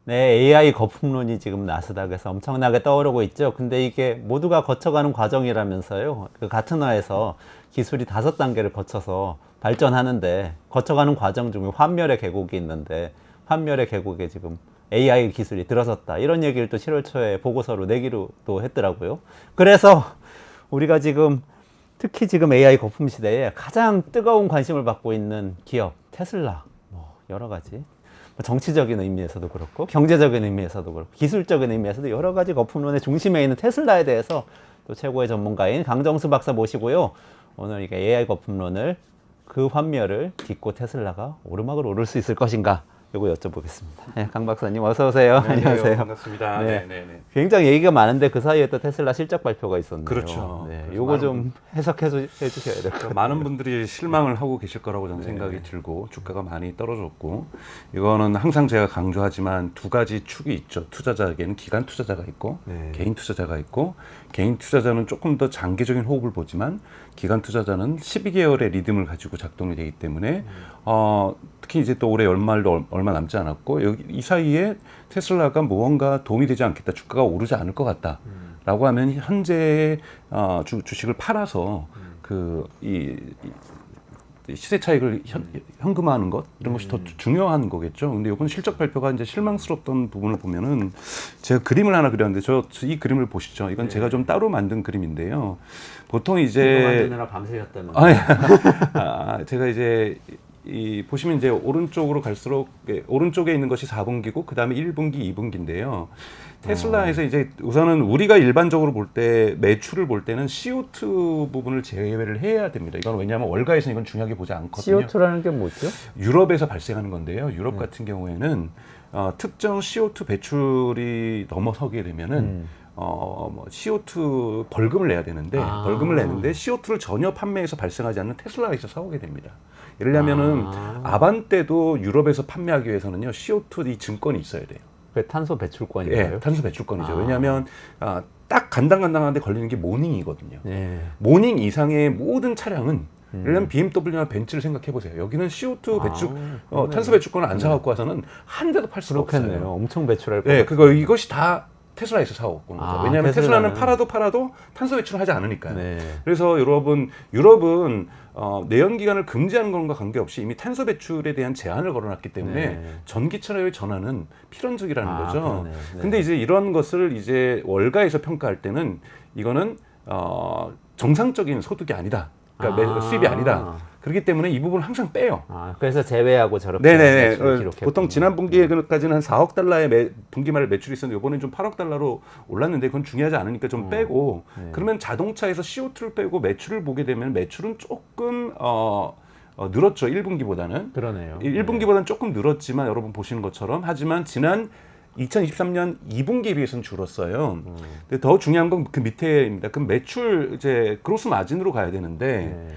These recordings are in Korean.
네, AI 거품론이 지금 나스닥에서 엄청나게 떠오르고 있죠. 근데 이게 모두가 거쳐가는 과정이라면서요. 그 가트너에서 기술이 5단계를 거쳐서 발전하는데 거쳐가는 과정 중에 환멸의 계곡이 있는데 환멸의 계곡에 지금 AI 기술이 들어섰다. 이런 얘기를 또 7월 초에 보고서로 내기로 또 했더라고요. 그래서 우리가 지금 특히 지금 AI 거품 시대에 가장 뜨거운 관심을 받고 있는 기업 테슬라 뭐 여러 가지 정치적인 의미에서도 그렇고 경제적인 의미에서도 그렇고 기술적인 의미에서도 여러 가지 거품론의 중심에 있는 테슬라에 대해서 또 최고의 전문가인 강정수 박사 모시고요. 오늘 이게 AI 거품론을 그 환멸을 딛고 테슬라가 오르막을 오를 수 있을 것인가 요거 여쭤보겠습니다. 네, 강 박사님 어서 오세요. 네, 안녕하세요. 반갑습니다. 네. 네. 굉장히 얘기가 많은데 그 사이에 또 테슬라 실적 발표가 있었네요. 그렇죠. 네, 그래서 요거 좀 해석해 주셔야 될 것 같아요. 많은 분들이 실망을 하고 계실 거라고 저는 생각이 들고 주가가 많이 떨어졌고 이거는 항상 제가 강조하지만 두 가지 축이 있죠. 투자자에게는 기관 투자자가 있고 개인 투자자가 있고 개인 투자자는 조금 더 장기적인 호흡을 보지만 기관 투자자는 12개월의 리듬을 가지고 작동이 되기 때문에 특히 이제 또 올해 연말도 얼마 남지 않았고 여기 이 사이에 테슬라가 무언가 도움이 되지 않겠다, 주가가 오르지 않을 것 같다라고 하면 현재 주식을 팔아서 이 시세 차익을 현금화하는 것 이런 것이 더 중요한 거겠죠. 근데 이번 실적 발표가 이제 실망스럽던 부분을 보면은 제가 그림을 하나 그렸는데 이 그림을 보시죠. 이건 제가 좀 따로 만든 그림인데요. 보통 이제 만드느라 밤새였다면. 제가 이제 보시면 이제 오른쪽으로 갈수록 오른쪽에 있는 것이 4분기고 그 다음에 1분기, 2분기인데요. 테슬라에서 이제 우선은 우리가 일반적으로 볼 때 매출을 볼 때는 CO2 부분을 제외를 해야 됩니다. 이건 왜냐하면 월가에서는 이건 중요하게 보지 않거든요. CO2라는 게 뭐죠? 유럽에서 발생하는 건데요. 유럽 같은 경우에는 특정 CO2 배출이 넘어서게 되면은 뭐 CO2 벌금을 내야 되는데 벌금을 내는데 CO2를 전혀 판매해서 발생하지 않는 테슬라에서 사오게 됩니다. 예를 들면은 아반떼도 유럽에서 판매하기 위해서는요 CO2 이 증권이 있어야 돼요. 그 탄소 배출권인가요? 네, 탄소 배출권이죠. 왜냐하면 딱 간당간당한데 걸리는 게 모닝이거든요. 네. 모닝 이상의 모든 차량은 예를 들면 BMW나 벤츠를 생각해 보세요. 여기는 CO2 배출, 탄소 배출권을 안 사갖고 와서는 한 대도 팔 수가 그렇겠네요. 없어요. 엄청 배출할 네, 거예요. 이것이 다 테슬라에서 사오고 거죠. 왜냐하면 테슬라는 팔아도 탄소 배출을 하지 않으니까요. 네. 그래서 유럽은 내연기관을 금지하는 것과 관계없이 이미 탄소 배출에 대한 제한을 걸어놨기 때문에 전기차의 전환은 필연적이라는 거죠. 근데 이제 이런 것을 이제 월가에서 평가할 때는 이거는 정상적인 소득이 아니다. 그러니까 수입이 아니다. 그렇기 때문에 이 부분을 항상 빼요. 그래서 제외하고 저렇게 네네네. 기록했군요. 보통 지난 분기까지는 한 4억 달러의 분기말 매출이 있었는데 이번엔 좀 8억 달러로 올랐는데 그건 중요하지 않으니까 좀 빼고 그러면 자동차에서 CO2를 빼고 매출을 보게 되면 매출은 조금 늘었죠. 1분기보다는. 그러네요. 1분기보다는 조금 늘었지만 여러분 보시는 것처럼 하지만 지난 2023년 2분기에 비해서는 줄었어요. 근데 더 중요한 건 그 밑에입니다. 그 매출 이제 그로스 마진으로 가야 되는데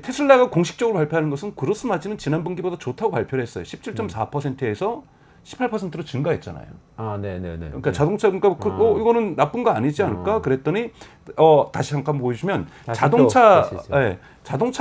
테슬라가 공식적으로 발표하는 것은 그로스 마진은 지난 분기보다 좋다고 발표를 했어요. 17.4%에서 18%로 증가했잖아요. 네네네. 그러니까 자동차 그러니까 이거는 나쁜 거 아니지 않을까? 그랬더니 다시 잠깐 보여주시면 자동차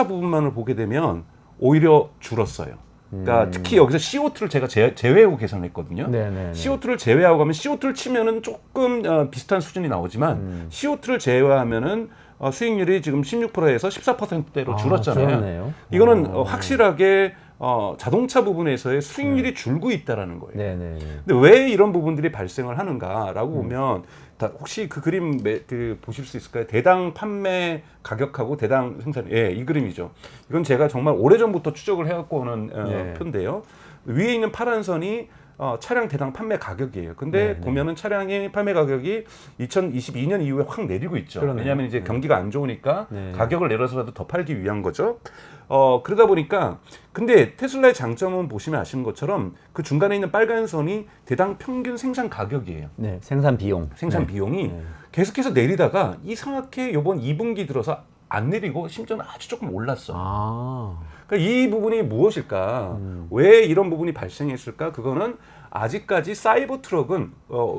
부분만을 보게 되면 오히려 줄었어요. 그러니까 특히 여기서 CO2를 제가 제외하고 계산했거든요. CO2를 제외하고 가면 CO2를 치면은 조금 비슷한 수준이 나오지만 CO2를 제외하면은 수익률이 지금 16%에서 14%대로 줄었잖아요. 줄었네요. 이거는 확실하게 자동차 부분에서의 수익률이 줄고 있다라는 거예요. 근데 왜 이런 부분들이 발생을 하는가라고 보면 혹시 그 그림 보실 수 있을까요? 대당 판매 가격하고 대당 생산. 이 그림이죠. 이건 제가 정말 오래전부터 추적을 해갖고 오는 표인데요. 위에 있는 파란 선이 차량 대당 판매 가격이에요. 근데 보면은 차량의 판매 가격이 2022년 이후에 확 내리고 있죠. 왜냐하면 이제 경기가 안 좋으니까 가격을 내려서라도 더 팔기 위한 거죠. 그러다 보니까 근데 테슬라의 장점은 보시면 아시는 것처럼 그 중간에 있는 빨간 선이 대당 평균 생산 가격이에요. 생산 비용. 생산 비용이 계속해서 내리다가 이상하게 이번 2분기 들어서 안 내리고 심지어는 아주 조금 올랐어. 그러니까 이 부분이 무엇일까? 왜 이런 부분이 발생했을까? 그거는 아직까지 사이버 트럭은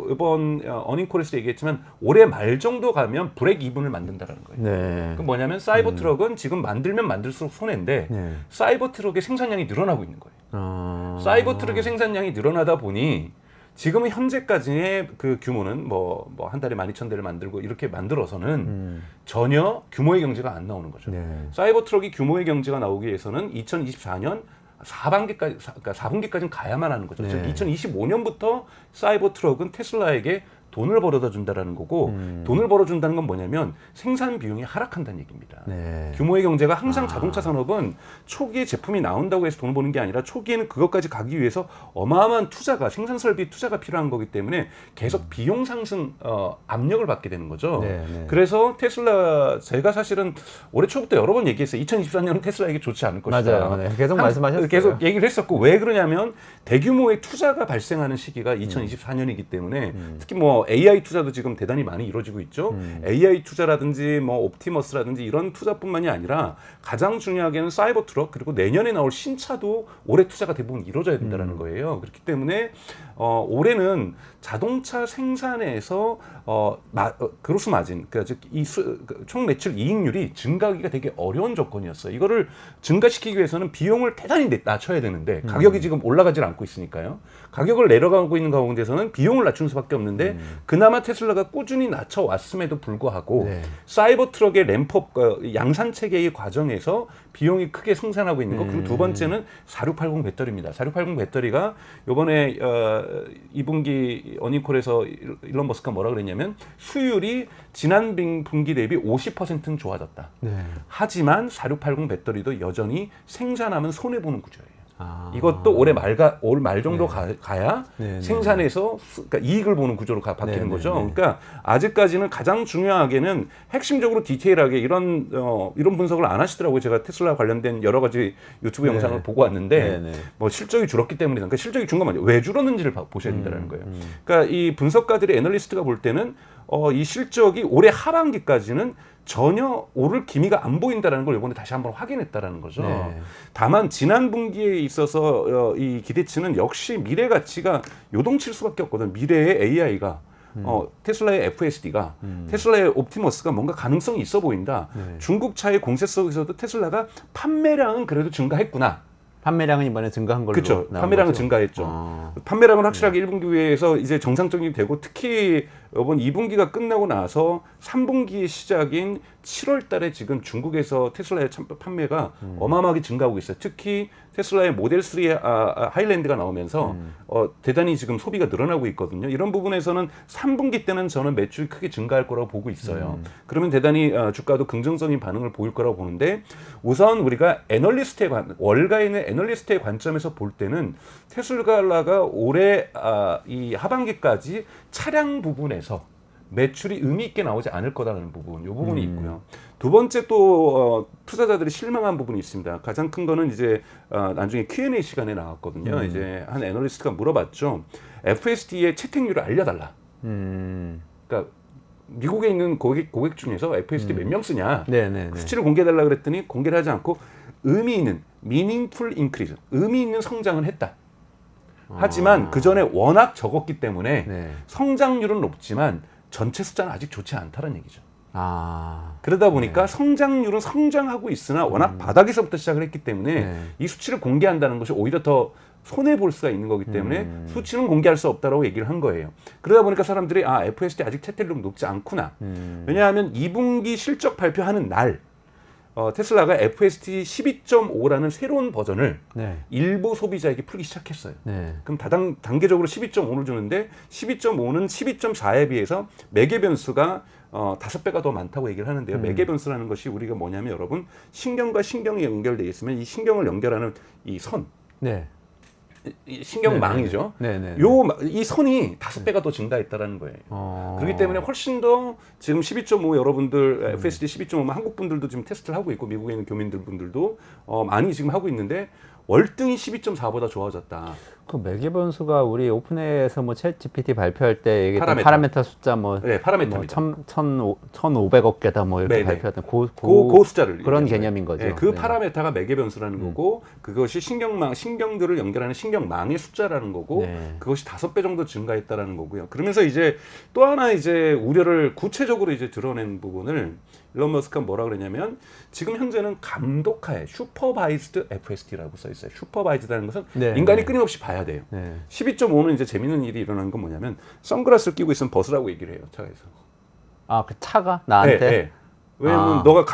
이번 어닝콜에서 얘기했지만 올해 말 정도 가면 브레이크 이븐을 만든다는 거예요. 그럼 뭐냐면 사이버 트럭은 지금 만들면 만들수록 손해인데 사이버 트럭의 생산량이 늘어나고 있는 거예요. 사이버 트럭의 생산량이 늘어나다 보니 지금은 현재까지의 그 규모는 뭐 한 달에 12,000대를 만들고 이렇게 만들어서는 전혀 규모의 경제가 안 나오는 거죠. 네. 사이버 트럭이 규모의 경제가 나오기 위해서는 2024년 4분기까지, 그러니까 4분기까지는 가야만 하는 거죠. 네. 즉 2025년부터 사이버 트럭은 테슬라에게 돈을 벌어다 준다라는 거고 돈을 벌어준다는 건 뭐냐면 생산 비용이 하락한다는 얘기입니다. 네. 규모의 경제가 항상 자동차 산업은 초기에 제품이 나온다고 해서 돈을 버는 게 아니라 초기에는 그것까지 가기 위해서 어마어마한 투자가 생산 설비 투자가 필요한 거기 때문에 계속 비용 상승 압력을 받게 되는 거죠. 네, 네. 그래서 테슬라 제가 사실은 올해 초부터 여러 번 얘기했어요. 2024년은 테슬라에게 좋지 않을 것이다. 맞아요. 네, 계속 말씀하셨어요. 계속 얘기를 했었고 왜 그러냐면 대규모의 투자가 발생하는 시기가 2024년이기 때문에 특히 뭐 AI 투자도 지금 대단히 많이 이루어지고 있죠. AI 투자라든지 뭐 옵티머스라든지 이런 투자뿐만이 아니라 가장 중요하게는 사이버 트럭 그리고 내년에 나올 신차도 올해 투자가 대부분 이루어져야 된다는 거예요. 그렇기 때문에 올해는 자동차 생산에서 그로스 마진, 그러니까 총 매출 이익률이 증가하기가 되게 어려운 조건이었어요. 이거를 증가시키기 위해서는 비용을 대단히 낮춰야 되는데 가격이 지금 올라가질 않고 있으니까요. 가격을 내려가고 있는 가운데서는 비용을 낮추는 수밖에 없는데 그나마 테슬라가 꾸준히 낮춰왔음에도 불구하고 네. 사이버 트럭의 램프업 양산 체계의 과정에서 비용이 크게 승산하고 있는 거. 그리고 두 번째는 4680 배터리입니다. 4680 배터리가 이번에 2분기 어닝콜에서 일론 머스크가 뭐라 그랬냐면 수율이 지난 분기 대비 50%는 좋아졌다. 네. 하지만 4680 배터리도 여전히 생산하면 손해 보는 구조예요. 이것도 올 말 정도 가야 네, 생산해서 그러니까 이익을 보는 구조로 바뀌는 네, 거죠. 네, 네. 그러니까 아직까지는 가장 중요하게는 핵심적으로 디테일하게 이런 분석을 안 하시더라고요. 제가 테슬라 관련된 여러 가지 유튜브 네. 영상을 보고 왔는데 네, 네. 뭐 실적이 줄었기 때문에 그러니까 실적이 준 건 맞아요. 왜 줄었는지를 보셔야 된다는 거예요. 그러니까 이 분석가들이 애널리스트가 볼 때는 이 실적이 올해 하반기까지는 전혀 오를 기미가 안 보인다는 걸 이번에 다시 한번 확인했다라는 거죠. 네. 다만 지난 분기에 있어서 이 기대치는 역시 미래 가치가 요동칠 수밖에 없거든. 미래의 AI가 테슬라의 FSD가 테슬라의 옵티머스가 뭔가 가능성이 있어 보인다. 네. 중국 차의 공세 속에서도 테슬라가 판매량은 그래도 증가했구나. 판매량은 이번에 증가한 걸로 그렇죠. 나온 판매량은 거죠? 증가했죠. 판매량은 확실하게 1분기에서 이제 정상적이 되고 특히 이번 2분기가 끝나고 나서 3분기의 시작인 7월 달에 지금 중국에서 테슬라의 판매가 어마어마하게 증가하고 있어요. 특히 테슬라의 모델 3의 하일랜드가 나오면서 대단히 지금 소비가 늘어나고 있거든요. 이런 부분에서는 3분기 때는 저는 매출이 크게 증가할 거라고 보고 있어요. 그러면 대단히 주가도 긍정적인 반응을 보일 거라고 보는데 우선 우리가 월가에 있는 애널리스트의 관점에서 볼 때는 테슬라가 올해 이 하반기까지 차량 부분에서 매출이 의미 있게 나오지 않을 거다라는 부분, 이 부분이 있고요. 두 번째 또 투자자들이 실망한 부분이 있습니다. 가장 큰 거는 이제 나중에 Q&A 시간에 나왔거든요. 이제 한 애널리스트가 물어봤죠. FSD의 채택률을 알려달라. 그러니까 미국에 있는 고객 중에서 FSD 몇 명 쓰냐? 네. 수치를 공개해달라 그랬더니 공개를 하지 않고 의미 있는 meaningful increase, 의미 있는 성장은 했다. 하지만 그 전에 워낙 적었기 때문에 네. 성장률은 높지만 전체 숫자는 아직 좋지 않다는 얘기죠. 아. 그러다 보니까 성장률은 성장하고 있으나 워낙 바닥에서부터 시작을 했기 때문에 네. 이 수치를 공개한다는 것이 오히려 더 손해 볼 수가 있는 거기 때문에 수치는 공개할 수 없다라고 얘기를 한 거예요. 그러다 보니까 사람들이 FSD 아직 채택률 높지 않구나. 왜냐하면 2분기 실적 발표하는 날 테슬라가 FSD 12.5라는 새로운 버전을 네. 일부 소비자에게 풀기 시작했어요. 네. 그럼 단계적으로 12.5를 주는데 12.5는 12.4에 비해서 매개 변수가 5배가 더 많다고 얘기를 하는데요. 매개 변수라는 것이 우리가 뭐냐면 여러분 신경과 신경이 연결되어 있으면 이 신경을 연결하는 이 선, 네. 이 신경망이죠. 네. 이 선이 5배가 더 증가했다라는 거예요. 그렇기 때문에 훨씬 더 지금 12.5 여러분들 FSD 12.5만 한국 분들도 지금 테스트를 하고 있고 미국에 있는 교민들분들도 많이 지금 하고 있는데 월등히 12.4보다 좋아졌다. 그 매개 변수가 우리 오픈에서 뭐 챗 GPT 발표할 때 얘기했던 파라메터. 파라메터 숫자 뭐 네, 파라메터입니다. 1,500억 개다 뭐 이렇게 네네. 발표했던 그 숫자를 그런 얘기하는 개념인 거예요. 거죠. 네, 그 네. 파라메타가 매개 변수라는 거고 그것이 신경들을 연결하는 신경망의 숫자라는 거고 네. 그것이 5배 정도 증가했다라는 거고요. 그러면서 이제 또 하나 이제 우려를 구체적으로 이제 드러낸 부분을 일론 머스크가 뭐라 그러냐면 지금 현재는 감독하에 슈퍼바이즈드 FSD라고 써 있어요. 슈퍼바이즈드라는 것은 네, 인간이 네. 끊임없이 봐야 돼요. 네. 12.5는 이제 재밌는 일이 일어나는 건 뭐냐면 선글라스를 끼고 있으면 벗으라고 얘기를 해요. 차에서. 아, 그 차가 나한테? 네, 네. 왜냐면 너가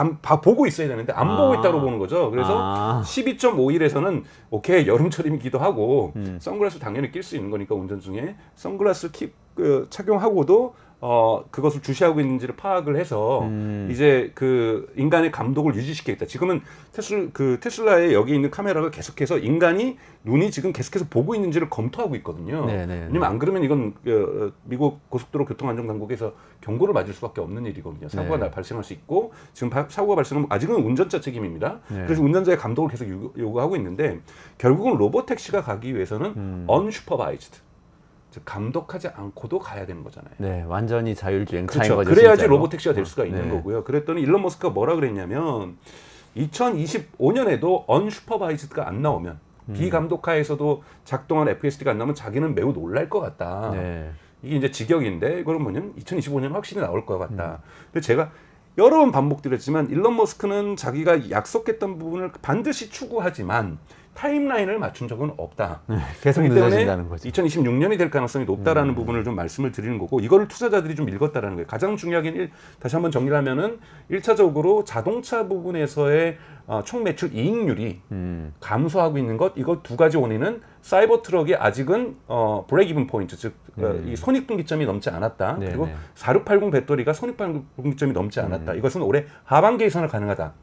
보고 있어야 되는데 안 보고 있다고 보는 거죠. 그래서 12.5일에서는 오케이 여름철이기도 하고 선글라스 당연히 낄 수 있는 거니까 운전 중에 선글라스 착용하고도 그것을 주시하고 있는지를 파악을 해서 이제 그 인간의 감독을 유지시키겠다. 지금은 테슬라의 여기 있는 카메라가 계속해서 인간이 눈이 지금 계속해서 보고 있는지를 검토하고 있거든요. 네네. 왜냐면 안 그러면 이건 미국 고속도로 교통안전당국에서 경고를 맞을 수밖에 없는 일이거든요. 사고가 네. 발생할 수 있고 지금 사고가 발생하면 아직은 운전자 책임입니다. 네. 그래서 운전자의 감독을 계속 요구하고 있는데 결국은 로보택시가 가기 위해서는 unsupervised 즉 감독하지 않고도 가야 되는 거잖아요. 네, 완전히 자율주행 차인 그렇죠. 거죠. 그래야지 진짜로. 로보택시가 될 수가 있는 네. 거고요. 그랬더니 일론 머스크가 뭐라 그랬냐면 2025년에도 unsupervised가 안 나오면 비감독하에서도 작동한 FSD가 안 나오면 자기는 매우 놀랄 것 같다. 네. 이게 이제 직역인데 이거는 뭐냐면 2025년 확실히 나올 것 같다. 근데 제가 여러 번 반복드렸지만 일론 머스크는 자기가 약속했던 부분을 반드시 추구하지만 타임라인을 맞춘 적은 없다. 계속 그렇기 때문에 늦어진다는 거죠. 2026년이 될 가능성이 높다라는 부분을 좀 말씀을 드리는 거고 이거를 투자자들이 좀 읽었다라는 거예요. 가장 중요하게 다시 한번 정리를 하면은 1차적으로 자동차 부분에서의 총 매출 이익률이 감소하고 있는 것 이거 두 가지 원인은 사이버 트럭이 아직은 브레이크 이븐 포인트 즉 이 손익분기점이 넘지 않았다. 네, 그리고 네. 4680 배터리가 손익분기점이 넘지 않았다. 이것은 올해 하반기 예상을 가능하다.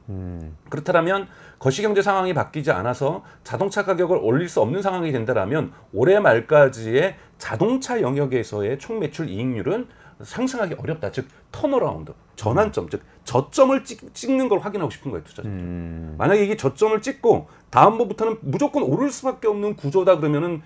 그렇다면 거시경제 상황이 바뀌지 않아서 자동차 가격을 올릴 수 없는 상황이 된다라면 올해 말까지의 자동차 영역에서의 총 매출 이익률은 상승하기 어렵다. 즉 턴어라운드, 전환점, 즉 저점을 찍는 걸 확인하고 싶은 거예요, 투자자들. 만약에 이게 저점을 찍고 다음번부터는 무조건 오를 수밖에 없는 구조다 그러면은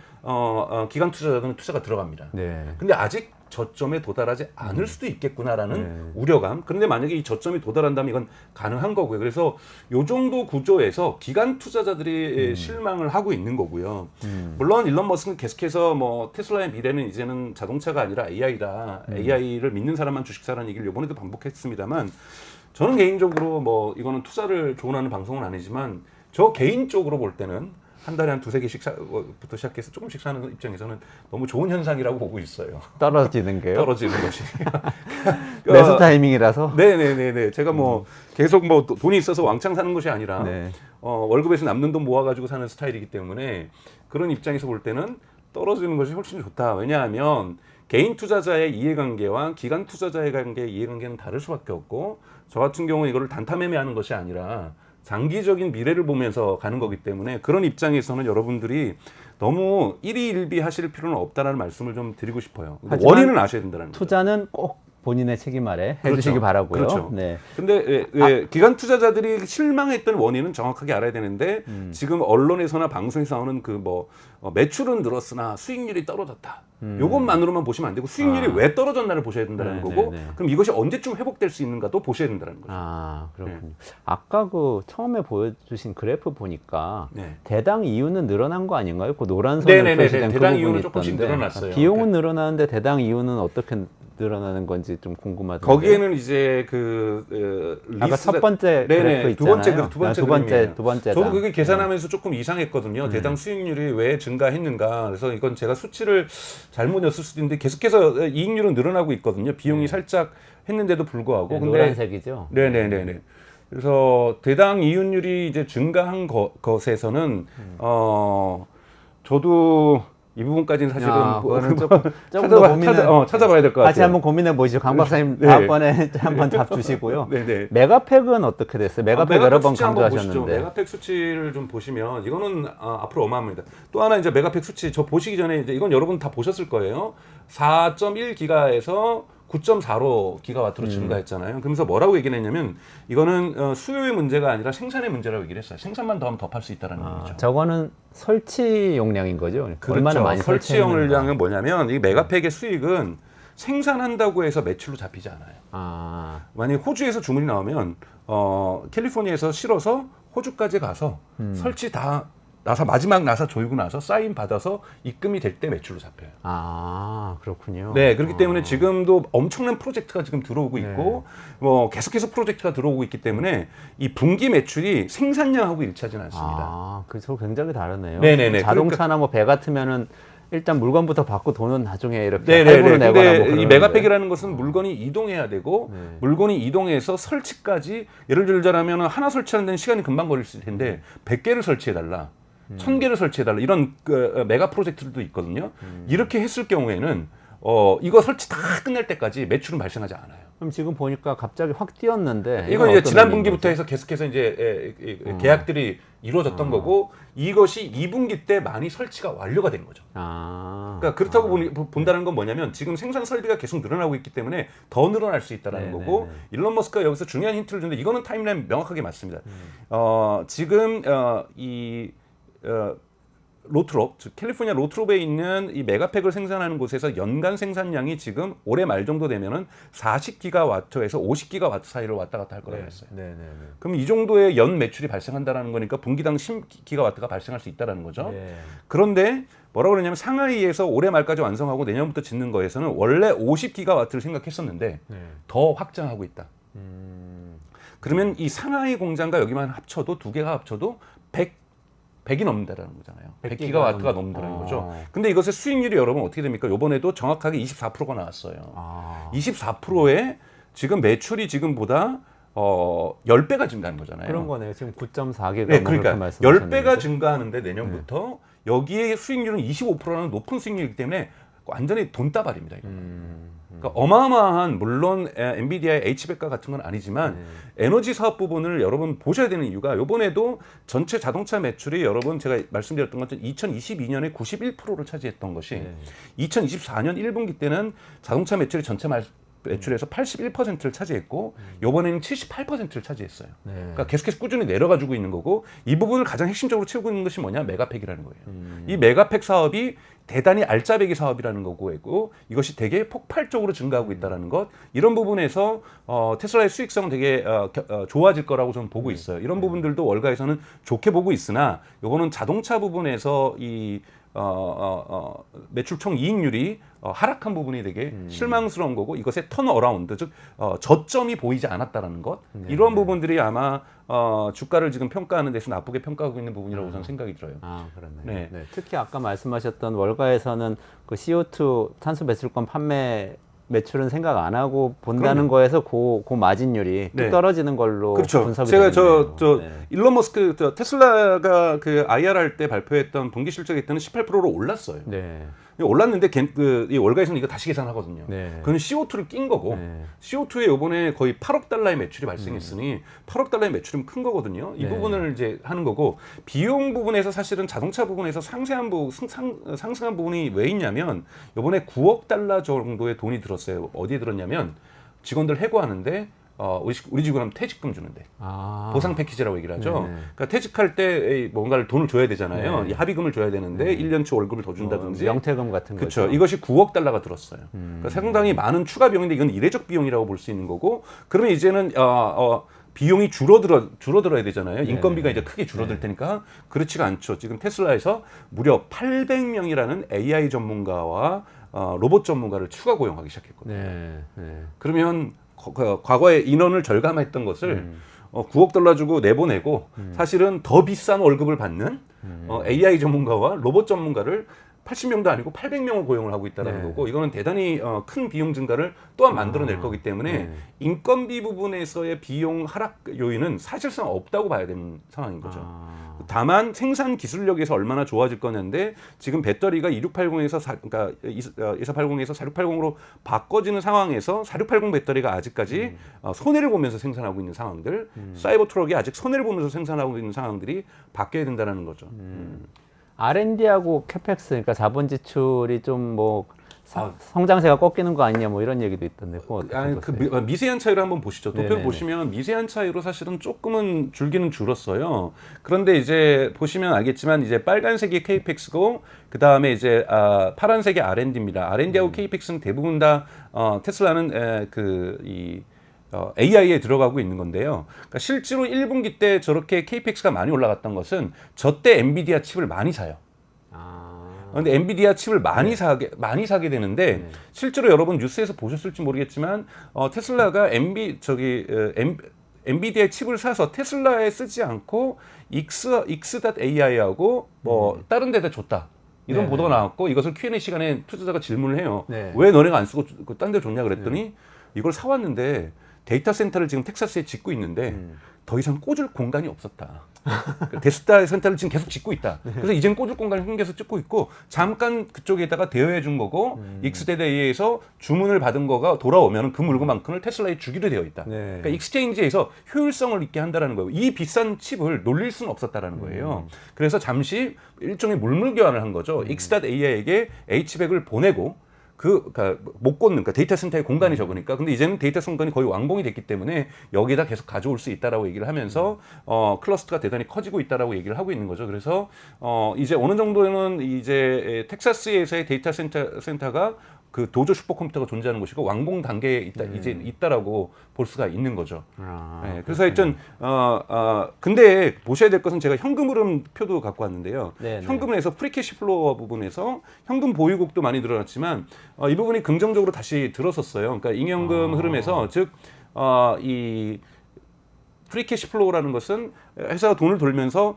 기관 투자자들은 투자가 들어갑니다. 네. 근데 아직 저점에 도달하지 않을 수도 있겠구나라는 우려감. 그런데 만약에 이 저점이 도달한다면 이건 가능한 거고요. 그래서 요 정도 구조에서 기관 투자자들이 실망을 하고 있는 거고요. 물론 일론 머스크는 계속해서 뭐 테슬라의 미래는 이제는 자동차가 아니라 AI다. AI를 믿는 사람만 주식 사라는 얘기를 이번에도 반복했습니다만 저는 개인적으로 뭐 이거는 투자를 조언하는 방송은 아니지만 저 개인적으로 볼 때는 한 달에 한 두세 개씩부터 시작해서 조금씩 사는 입장에서는 너무 좋은 현상이라고 보고 있어요. 떨어지는 게요? 떨어지는 것이. 매수 타이밍이라서? 네네네네. 제가 뭐 계속 뭐 돈이 있어서 왕창 사는 것이 아니라 네. 월급에서 남는 돈 모아가지고 사는 스타일이기 때문에 그런 입장에서 볼 때는 떨어지는 것이 훨씬 좋다. 왜냐하면 개인 투자자의 이해관계와 기관 투자자의 이해관계는 다를 수밖에 없고 저 같은 경우는 이거를 단타 매매하는 것이 아니라 장기적인 미래를 보면서 가는 거기 때문에 그런 입장에서는 여러분들이 너무 일희일비 하실 필요는 없다라는 말씀을 좀 드리고 싶어요. 원인은 아셔야 된다는 거죠. 투자는 꼭 본인의 책임 아래 해주시기 바라고요. 그렇죠. 네. 근데 기관 투자자들이 실망했던 원인은 정확하게 알아야 되는데 지금 언론에서나 방송에서 나오는 그 뭐 매출은 늘었으나 수익률이 떨어졌다. 요것만으로만 보시면 안 되고 수익률이 왜 떨어졌나를 보셔야 된다는 거고 그럼 이것이 언제쯤 회복될 수 있는가도 보셔야 된다는 거죠. 아, 그렇군요. 아까 그 처음에 보여주신 그래프 보니까 네. 대당 이윤은 늘어난 거 아닌가요? 그 노란 선을 네네네. 표시된 그 대당 부분이 이윤은 조금씩 있던데. 늘어났어요. 비용은 늘어나는데 대당 이윤은 어떻게 늘어나는 건지 좀 궁금하던데. 거기에는 이제 아까 첫 번째 그래프 있잖아요. 두 번째 두 번째. 저도 그게 계산하면서 조금 이상했거든요. 대당 수익률이 왜 증가했는가. 그래서 이건 제가 수치를 잘못 였을 수도 있는데 계속해서 이익률은 늘어나고 있거든요. 비용이 살짝 했는데도 불구하고. 네, 근데 노란색이죠. 네네네네. 그래서 대당 이윤율이 이제 증가한 것에서는 저도 이 부분까지는 사실은 그거는 조금 더 찾아봐야 될 것 같아요. 같이 한번 고민해 보시죠. 강 박사님 네. 다음번에 한번 답 주시고요. 네네. 메가팩은 어떻게 됐어요? 메가팩 여러 번 수치 한번 강조하셨는데. 보시죠. 메가팩 수치를 좀 보시면 이거는 앞으로 어마어마합니다. 또 하나 이제 메가팩 수치 저 보시기 전에 이제 이건 여러분 다 보셨을 거예요. 4.1기가에서 9.45 기가와트로 증가했잖아요. 그러면서 뭐라고 얘기를 했냐면 이거는 수요의 문제가 아니라 생산의 문제라고 얘기를 했어요. 생산만 더 하면 더 팔 수 있다는 얘기죠. 저거는 설치 용량인 거죠? 그렇죠. 얼마나 많이 설치 용량은 뭐냐면 이 메가팩의 수익은 생산한다고 해서 매출로 잡히지 않아요. 만약 호주에서 주문이 나오면 캘리포니아에서 실어서 호주까지 가서 설치 다 마지막 나사 조이고 나서 사인 받아서 입금이 될 때 매출로 잡혀요. 아, 그렇군요. 네, 그렇기 때문에 지금도 엄청난 프로젝트가 지금 들어오고 있고, 뭐 계속해서 프로젝트가 들어오고 있기 때문에 이 분기 매출이 생산량하고 일치하지는 않습니다. 아, 그래서 굉장히 다르네요. 네네네. 자동차나 뭐 배 같으면은 일단 물건부터 받고 돈은 나중에 이렇게 네네네. 할부로 내거나 뭐 근데 이 그러는데. 메가팩이라는 것은 물건이 이동해야 되고 물건이 이동해서 설치까지 예를 들자면 하나 설치하는 데는 시간이 금방 걸릴 텐데 100개를 설치해달라. 1000개를 설치해달라. 이런 메가 프로젝트들도 있거든요. 이렇게 했을 경우에는 이거 설치 다 끝낼 때까지 매출은 발생하지 않아요. 그럼 지금 보니까 갑자기 확 뛰었는데 이건 이제 어떤 지난 의미인 분기부터 거죠? 해서 계속해서 이제 계약들이 이루어졌던 거고 이것이 2분기 때 많이 설치가 완료가 된 거죠. 아, 그러니까 그렇다고 본다는 건 뭐냐면 지금 생산 설비가 계속 늘어나고 있기 때문에 더 늘어날 수 있다는 거고 일론 머스크가 여기서 중요한 힌트를 주는데 이거는 타임라인 명확하게 맞습니다. 지금 로트롭, 즉 캘리포니아 로트롭에 있는 이 메가팩을 생산하는 곳에서 연간 생산량이 지금 올해 말 정도 되면은 40기가와트에서 50기가와트 사이를 왔다 갔다 할 거라고 했어요. 그럼 이 정도의 연 매출이 발생한다라는 거니까 분기당 10기가와트가 발생할 수 있다라는 거죠. 그런데 뭐라고 그러냐면 상하이에서 올해 말까지 완성하고 내년부터 짓는 거에서는 원래 50기가와트를 생각했었는데 더 확장하고 있다. 그러면 이 상하이 공장과 여기만 합쳐도 두 개가 합쳐도 100이 넘는다라는 거잖아요. 100기가와트가 넘는다는 거죠. 근데 이것의 수익률이 여러분 어떻게 됩니까? 이번에도 정확하게 24%가 나왔어요. 24%에 지금 매출이 지금보다 10배가 증가한 거잖아요. 그런 거네요. 지금 9.4개가 네, 그러니까 10배가 증가하는데 내년부터 여기에 수익률은 25%라는 높은 수익률이기 때문에 완전히 돈다발입니다. 그러니까 어마어마한 물론 엔비디아의 H백과 같은 건 아니지만 에너지 사업 부분을 여러분 보셔야 되는 이유가 이번에도 전체 자동차 매출이 여러분 제가 말씀드렸던 것처럼 2022년에 91%를 차지했던 것이 2024년 1분기 때는 자동차 매출이 전체 매출에서 81%를 차지했고 이번에는 78%를 차지했어요. 그러니까 계속해서 꾸준히 내려가지고 있는 거고 이 부분을 가장 핵심적으로 채우고 있는 것이 뭐냐 메가팩이라는 거예요. 이 메가팩 사업이 대단히 알짜배기 사업이라는 거고 이것이 되게 폭발적으로 증가하고 있다는 것 이런 부분에서 테슬라의 수익성은 되게 좋아질 거라고 저는 보고 있어요. 이런 부분들도 월가에서는 좋게 보고 있으나 이거는 자동차 부분에서 이 매출 총 이익률이 하락한 부분이 되게 실망스러운 거고 이것의 턴어라운드 즉 저점이 보이지 않았다라는 것 이런 부분들이 아마 주가를 지금 평가하는 데서 나쁘게 평가하고 있는 부분이라고 저는 생각이 들어요. 아, 그렇네요. 네. 네. 특히 아까 말씀하셨던 월가에서는 그 CO2 탄소 배출권 판매 매출은 생각 안 하고 본다는 거에서 그 마진율이 뚝 떨어지는 걸로 그렇죠. 분석이 제가 되겠네요. 일론 머스크 테슬라가 그 IR 할 때 발표했던 분기 실적이 때는 18%로 올랐어요. 네. 올랐는데 이 월가에서는 이거 다시 계산하거든요. 네. 그건 CO2를 낀 거고 CO2에 이번에 거의 8억 달러의 매출이 발생했으니 8억 달러의 매출이면 큰 거거든요. 이 부분을 이제 하는 거고 비용 부분에서 사실은 자동차 부분에서 상승한 부분이 왜 있냐면 이번에 9억 달러 정도의 돈이 들었어요. 어디에 들었냐면 직원들 해고하는데 우리 직원은 퇴직금 주는데 보상 패키지라고 얘기를 하죠. 그러니까 퇴직할 때 뭔가를 돈을 줘야 되잖아요. 이 합의금을 줘야 되는데 1년치 월급을 더 준다든지 명퇴금 같은 거죠. 그렇죠. 이것이 9억 달러가 들었어요. 그러니까 상당히 많은 추가 비용인데 이건 이례적 비용이라고 볼 수 있는 거고 그러면 이제는 비용이 줄어들어야 되잖아요. 인건비가 이제 크게 줄어들 테니까 그렇지가 않죠. 지금 테슬라에서 무려 800명이라는 AI 전문가와 로봇 전문가를 추가 고용하기 시작했거든요. 그러면 과거에 인원을 절감했던 것을 9억 달러 주고 내보내고 사실은 더 비싼 월급을 받는 AI 전문가와 로봇 전문가를 80명도 아니고 800명을 고용을 하고 있다는 거고 이거는 대단히 큰 비용 증가를 또한 만들어낼 거기 때문에 인건비 부분에서의 비용 하락 요인은 사실상 없다고 봐야 되는 상황인 거죠. 다만 생산 기술력에서 얼마나 좋아질 거냐인데 지금 배터리가 2680에서 2480에서 4680으로 바꿔지는 상황에서 4680 배터리가 아직까지 손해를 보면서 생산하고 있는 상황들 사이버 트럭이 아직 손해를 보면서 생산하고 있는 상황들이 바뀌어야 된다는 거죠. R&D하고 캐펙스 그러니까 자본 지출이 좀 뭐 성장세가 꺾이는 거 아니냐 뭐 이런 얘기도 있던데. 미세한 차이로 한번 보시죠. 도표 네네네. 보시면 미세한 차이로 사실은 조금은 줄기는 줄었어요. 그런데 이제 보시면 알겠지만 이제 빨간색이 KPX고 그 다음에 이제 파란색이 R&D입니다. R&D하고 KPX는 대부분 다 테슬라는 AI에 들어가고 있는 건데요. 그러니까 실제로 1분기 때 저렇게 KPX가 많이 올라갔던 것은 저때 엔비디아 칩을 많이 사요. 그런데 엔비디아 칩을 많이 사게 되는데 실제로 여러분 뉴스에서 보셨을지 모르겠지만 테슬라가 엔비디아 칩을 사서 테슬라에 쓰지 않고 X.AI하고 뭐 다른 데다 줬다. 이런 보도가 나왔고 이것을 Q&A 시간에 투자자가 질문을 해요. 왜 너네가 안 쓰고 딴 데 줬냐 그랬더니 이걸 사왔는데 데이터 센터를 지금 텍사스에 짓고 있는데 더 이상 꽂을 공간이 없었다. 데이터 센터를 지금 계속 짓고 있다. 그래서 이제는 꽂을 공간을 생겨서 찍고 있고 잠깐 그쪽에다가 대여해 준 거고 익스테이에서 주문을 받은 거가 돌아오면 그 물건만큼을 테슬라에 주기로 되어 있다. 그러니까 익스체인지에서 효율성을 있게 한다라는 거예요. 이 비싼 칩을 놀릴 수는 없었다라는 거예요. 그래서 잠시 일종의 물물 교환을 한 거죠. X.AI에게 H백을 보내고 그러니까 못 꽂는, 그러니까 데이터 센터의 공간이 적으니까. 근데 이제는 데이터 공간이 거의 완공이 됐기 때문에 여기다 계속 가져올 수 있다라고 얘기를 하면서 클러스터가 대단히 커지고 있다라고 얘기를 하고 있는 거죠. 그래서 이제 어느 정도는 이제 텍사스에서의 데이터 센터가 그 도조 슈퍼컴퓨터가 존재하는 곳이고 완공 단계에 이제 있다라고 볼 수가 있는 거죠. 네, 그래서 하여튼 근데 보셔야 될 것은 제가 현금 흐름 표도 갖고 왔는데요. 현금에서 프리캐시 플로어 부분에서 현금 보유국도 많이 늘어났지만 이 부분이 긍정적으로 다시 들어섰어요. 그러니까 잉여금 흐름에서 즉 이 프리캐시 플로우라는 것은 회사가 돈을 돌면서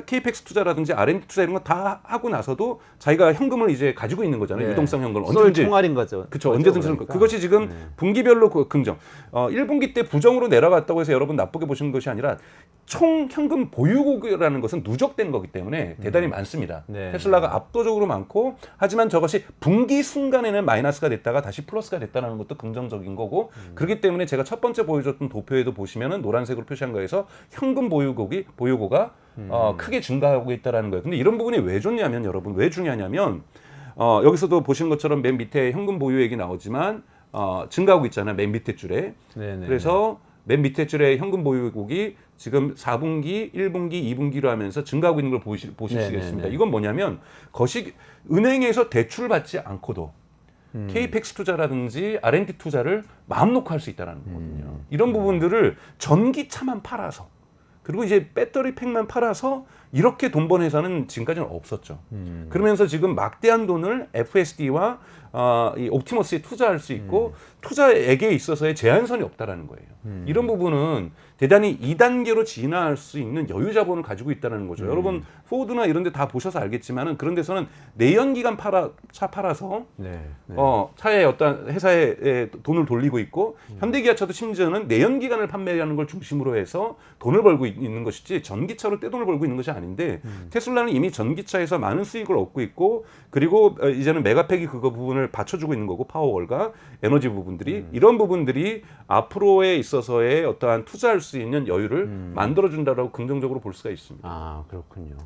KPX 투자라든지 R&D 투자 이런 거 다 하고 나서도 자기가 현금을 이제 가지고 있는 거잖아요. 유동성 현금을 언제든지 총알인 거죠. 그렇죠. 언제든지 그러니까. 그것이 지금 분기별로 긍정. 1분기 때 부정으로 내려갔다고 해서 여러분 나쁘게 보시는 것이 아니라 총 현금 보유고라는 것은 누적된 거기 때문에 대단히 많습니다. 테슬라가 압도적으로 많고 하지만 저것이 분기 순간에는 마이너스가 됐다가 다시 플러스가 됐다는 것도 긍정적인 거고 그렇기 때문에 제가 첫 번째 보여줬던 도표에도 보시면은 노란색으로 표시한 거에서 현금 보유고가 크게 증가하고 있다라는 거예요. 근데 이런 부분이 왜 좋냐면 여러분 왜 중요하냐면 여기서도 보신 것처럼 맨 밑에 현금 보유액이 나오지만 증가하고 있잖아요. 맨 밑에 줄에. 그래서 맨 밑에 줄에 현금 보유국이 지금 4분기, 1분기, 2분기로 하면서 증가하고 있는 걸 보실 수 있겠습니다. 이건 뭐냐면 은행에서 대출을 받지 않고도 KPX 투자라든지 R&D 투자를 마음 놓고 할 수 있다는 거거든요. 이런 부분들을 전기차만 팔아서 그리고 이제 배터리 팩만 팔아서 이렇게 돈 번 회사는 지금까지는 없었죠. 그러면서 지금 막대한 돈을 FSD와 이 옵티머스에 투자할 수 있고 투자액에 있어서의 제한선이 없다라는 거예요. 이런 부분은 대단히 2단계로 진화할 수 있는 여유 자본을 가지고 있다는 거죠. 여러분 포드나 이런 데 다 보셔서 알겠지만은 그런 데서는 내연기관 차 팔아서 차에 어떤 회사에 돈을 돌리고 있고 현대기아차도 심지어는 내연기관을 판매하는 걸 중심으로 해서 돈을 벌고 있는 것이지 전기차로 떼돈을 벌고 있는 것이 아닌데 테슬라는 이미 전기차에서 많은 수익을 얻고 있고 그리고 이제는 메가팩이 그거 부분을 받쳐주고 있는 거고 파워월과 에너지 부분들이 이런 부분들이 앞으로에 있어서의 어떠한 투자할 수 있는 여유를 만들어준다라고 긍정적으로 볼 수가 있습니다. 아 그렇군요.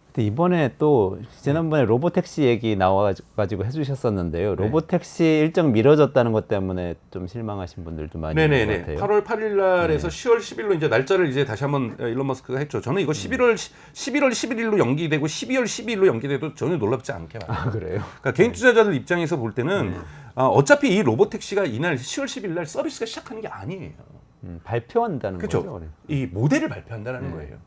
근데 이번에 또 지난번에 로보택시 얘기 나와가지고 해주셨었는데요. 로보택시 일정 미뤄졌다는 것 때문에 좀 실망하신 분들도 많이 있는 것 같아요. 8월 8일 날에서 10월 10일로 이제 날짜를 이제 다시 한번 일론 머스크가 했죠. 저는 이거 11월 11일로 연기되고 12월 12일로 연기돼도 전혀 놀랍지 않게 봐요. 아 그래요? 그러니까 개인 투자자들 입장에서 볼 때는 어차피 이 로보택시가 이날 10월 10일 날 서비스가 시작하는 게 아니에요. 발표한다는 그렇죠. 거죠. 이 모델을 발표한다는 거예요.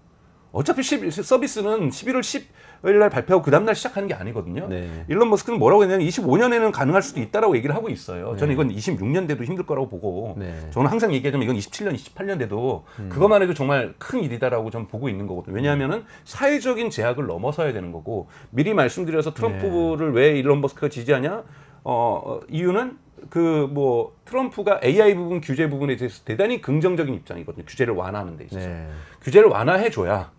어차피 서비스는 11월 10일 날 발표하고 그 다음날 시작하는 게 아니거든요. 일론 머스크는 뭐라고 했냐면 25년에는 가능할 수도 있다라고 얘기를 하고 있어요. 저는 이건 26년 돼도 힘들 거라고 보고 저는 항상 얘기하자면 이건 27년, 28년 돼도 그것만 해도 정말 큰 일이다라고 저는 보고 있는 거거든요. 왜냐하면은 사회적인 제약을 넘어서야 되는 거고 미리 말씀드려서 트럼프를 왜 일론 머스크가 지지하냐? 이유는 트럼프가 AI 부분 규제 부분에 대해서 대단히 긍정적인 입장이거든요. 규제를 완화하는 데 있어서. 규제를 완화해줘야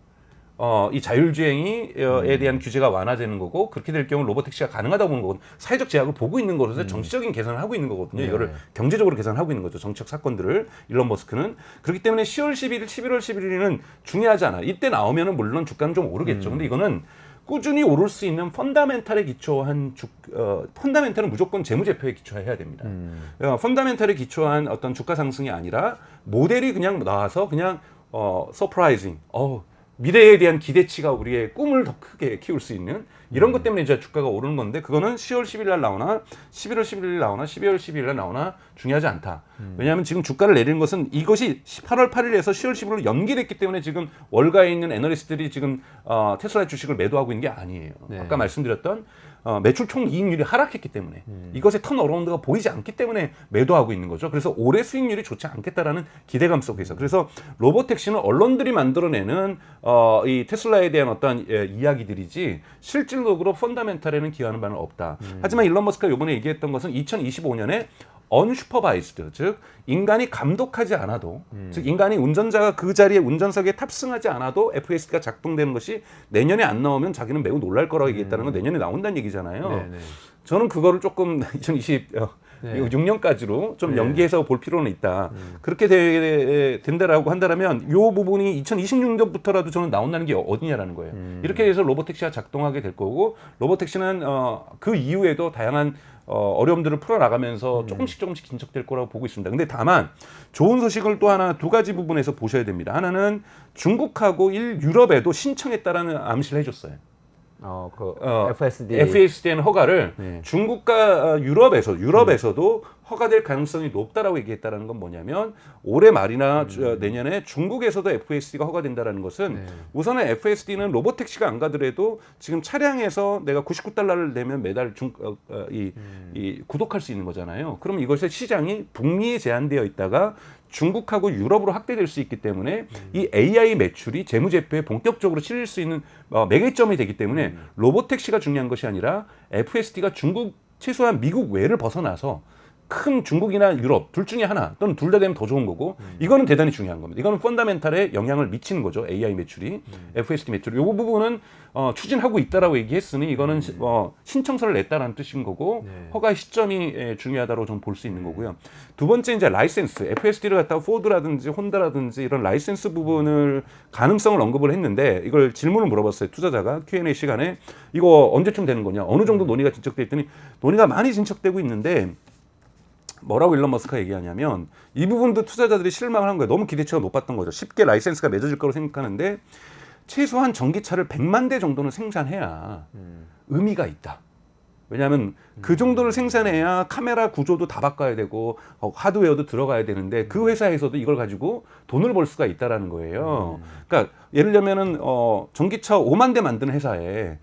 이 자율주행에 대한 규제가 완화되는 거고 그렇게 될 경우 로보택시가 가능하다고 보는 거거든요. 사회적 제약을 보고 있는 거로서 정치적인 계산을 하고 있는 거거든요. 이거를 경제적으로 계산을 하고 있는 거죠. 정치적 사건들을 일론 머스크는. 그렇기 때문에 10월 11일, 11월 11일은 중요하지 않아요. 이때 나오면은 물론 주가는 좀 오르겠죠. 근데 이거는 꾸준히 오를 수 있는 펀다멘탈에 기초한 펀다멘탈은 무조건 재무제표에 기초해야 됩니다. 펀다멘탈에 기초한 어떤 주가 상승이 아니라 모델이 그냥 나와서 그냥 서프라이징, 미래에 대한 기대치가 우리의 꿈을 더 크게 키울 수 있는 이런 것 때문에 이제 주가가 오르는 건데 그거는 10월 10일 날 나오나 11월 11일 나오나 12월 12일 날 나오나 중요하지 않다. 왜냐하면 지금 주가를 내리는 것은 이것이 8월 8일에서 10월 10일로 연기됐기 때문에 지금 월가에 있는 애널리스트들이 지금 테슬라 주식을 매도하고 있는 게 아니에요. 네. 아까 말씀드렸던 매출 총 이익률이 하락했기 때문에 이것의 턴어라운드가 보이지 않기 때문에 매도하고 있는 거죠. 그래서 올해 수익률이 좋지 않겠다라는 기대감 속에서 그래서 로보택시는 언론들이 만들어내는 이 테슬라에 대한 어떤 이야기들이지 실질적으로 펀더멘탈에는 기여하는 바는 없다. 하지만 일론 머스크가 이번에 얘기했던 것은 2025년에 언슈퍼바이즈드, 즉 인간이 감독하지 않아도, 즉 인간이 운전자가 그 자리에 운전석에 탑승하지 않아도 FSD가 작동되는 것이 내년에 안 나오면 자기는 매우 놀랄 거라고 얘기했다는 건 내년에 나온다는 얘기잖아요. 네네. 저는 그거를 조금 2026년까지로 좀 연기해서 볼 필요는 있다. 그렇게 된다라고 한다면 이 부분이 2026년부터라도 저는 나온다는 게 어디냐라는 거예요. 이렇게 해서 로보택시가 작동하게 될 거고 로보택시는 그 이후에도 다양한 어려움들을 풀어나가면서 조금씩 진척될 거라고 보고 있습니다. 근데 다만 좋은 소식을 또 하나 두 가지 부분에서 보셔야 됩니다. 하나는 중국하고 유럽에도 신청했다라는 암시를 해줬어요. FSDN 허가를 중국과 유럽에서도 허가될 가능성이 높다라고 얘기했다는 건 뭐냐면 올해 말이나 내년에 중국에서도 FSD가 허가된다라는 것은 우선은 FSD는 로보택시가 안 가더라도 지금 차량에서 내가 $99를 내면 매달 구독할 수 있는 거잖아요. 그럼 이것의 시장이 북미에 제한되어 있다가 중국하고 유럽으로 확대될 수 있기 때문에 이 AI 매출이 재무제표에 본격적으로 실릴 수 있는 매개점이 되기 때문에 로보택시가 중요한 것이 아니라 FSD가 최소한 미국 외를 벗어나서 큰 중국이나 유럽 둘 중에 하나 또는 둘 다 되면 더 좋은 거고 이거는 대단히 중요한 겁니다. 이거는 펀더멘탈에 영향을 미치는 거죠. AI 매출이 FSD 매출. 이 부분은 추진하고 있다라고 얘기했으니 이거는 신청서를 냈다라는 뜻인 거고 허가의 시점이 중요하다고 좀 볼 수 있는 거고요. 두 번째 이제 라이센스 FSD를 갖다가 포드라든지 혼다라든지 이런 라이센스 부분을 가능성을 언급을 했는데 이걸 질문을 물어봤어요. 투자자가 Q&A 시간에 이거 언제쯤 되는 거냐 어느 정도 논의가 진척돼 있더니 논의가 많이 진척되고 있는데 뭐라고 일론 머스크가 얘기하냐면 이 부분도 투자자들이 실망을 한 거예요. 너무 기대치가 높았던 거죠. 쉽게 라이센스가 맺어질 거라고 생각하는데 최소한 전기차를 100만 대 정도는 생산해야 의미가 있다. 왜냐하면 그 정도를 생산해야 카메라 구조도 다 바꿔야 되고 하드웨어도 들어가야 되는데 그 회사에서도 이걸 가지고 돈을 벌 수가 있다라는 거예요. 그러니까 예를 들면은 전기차 5만 대 만드는 회사에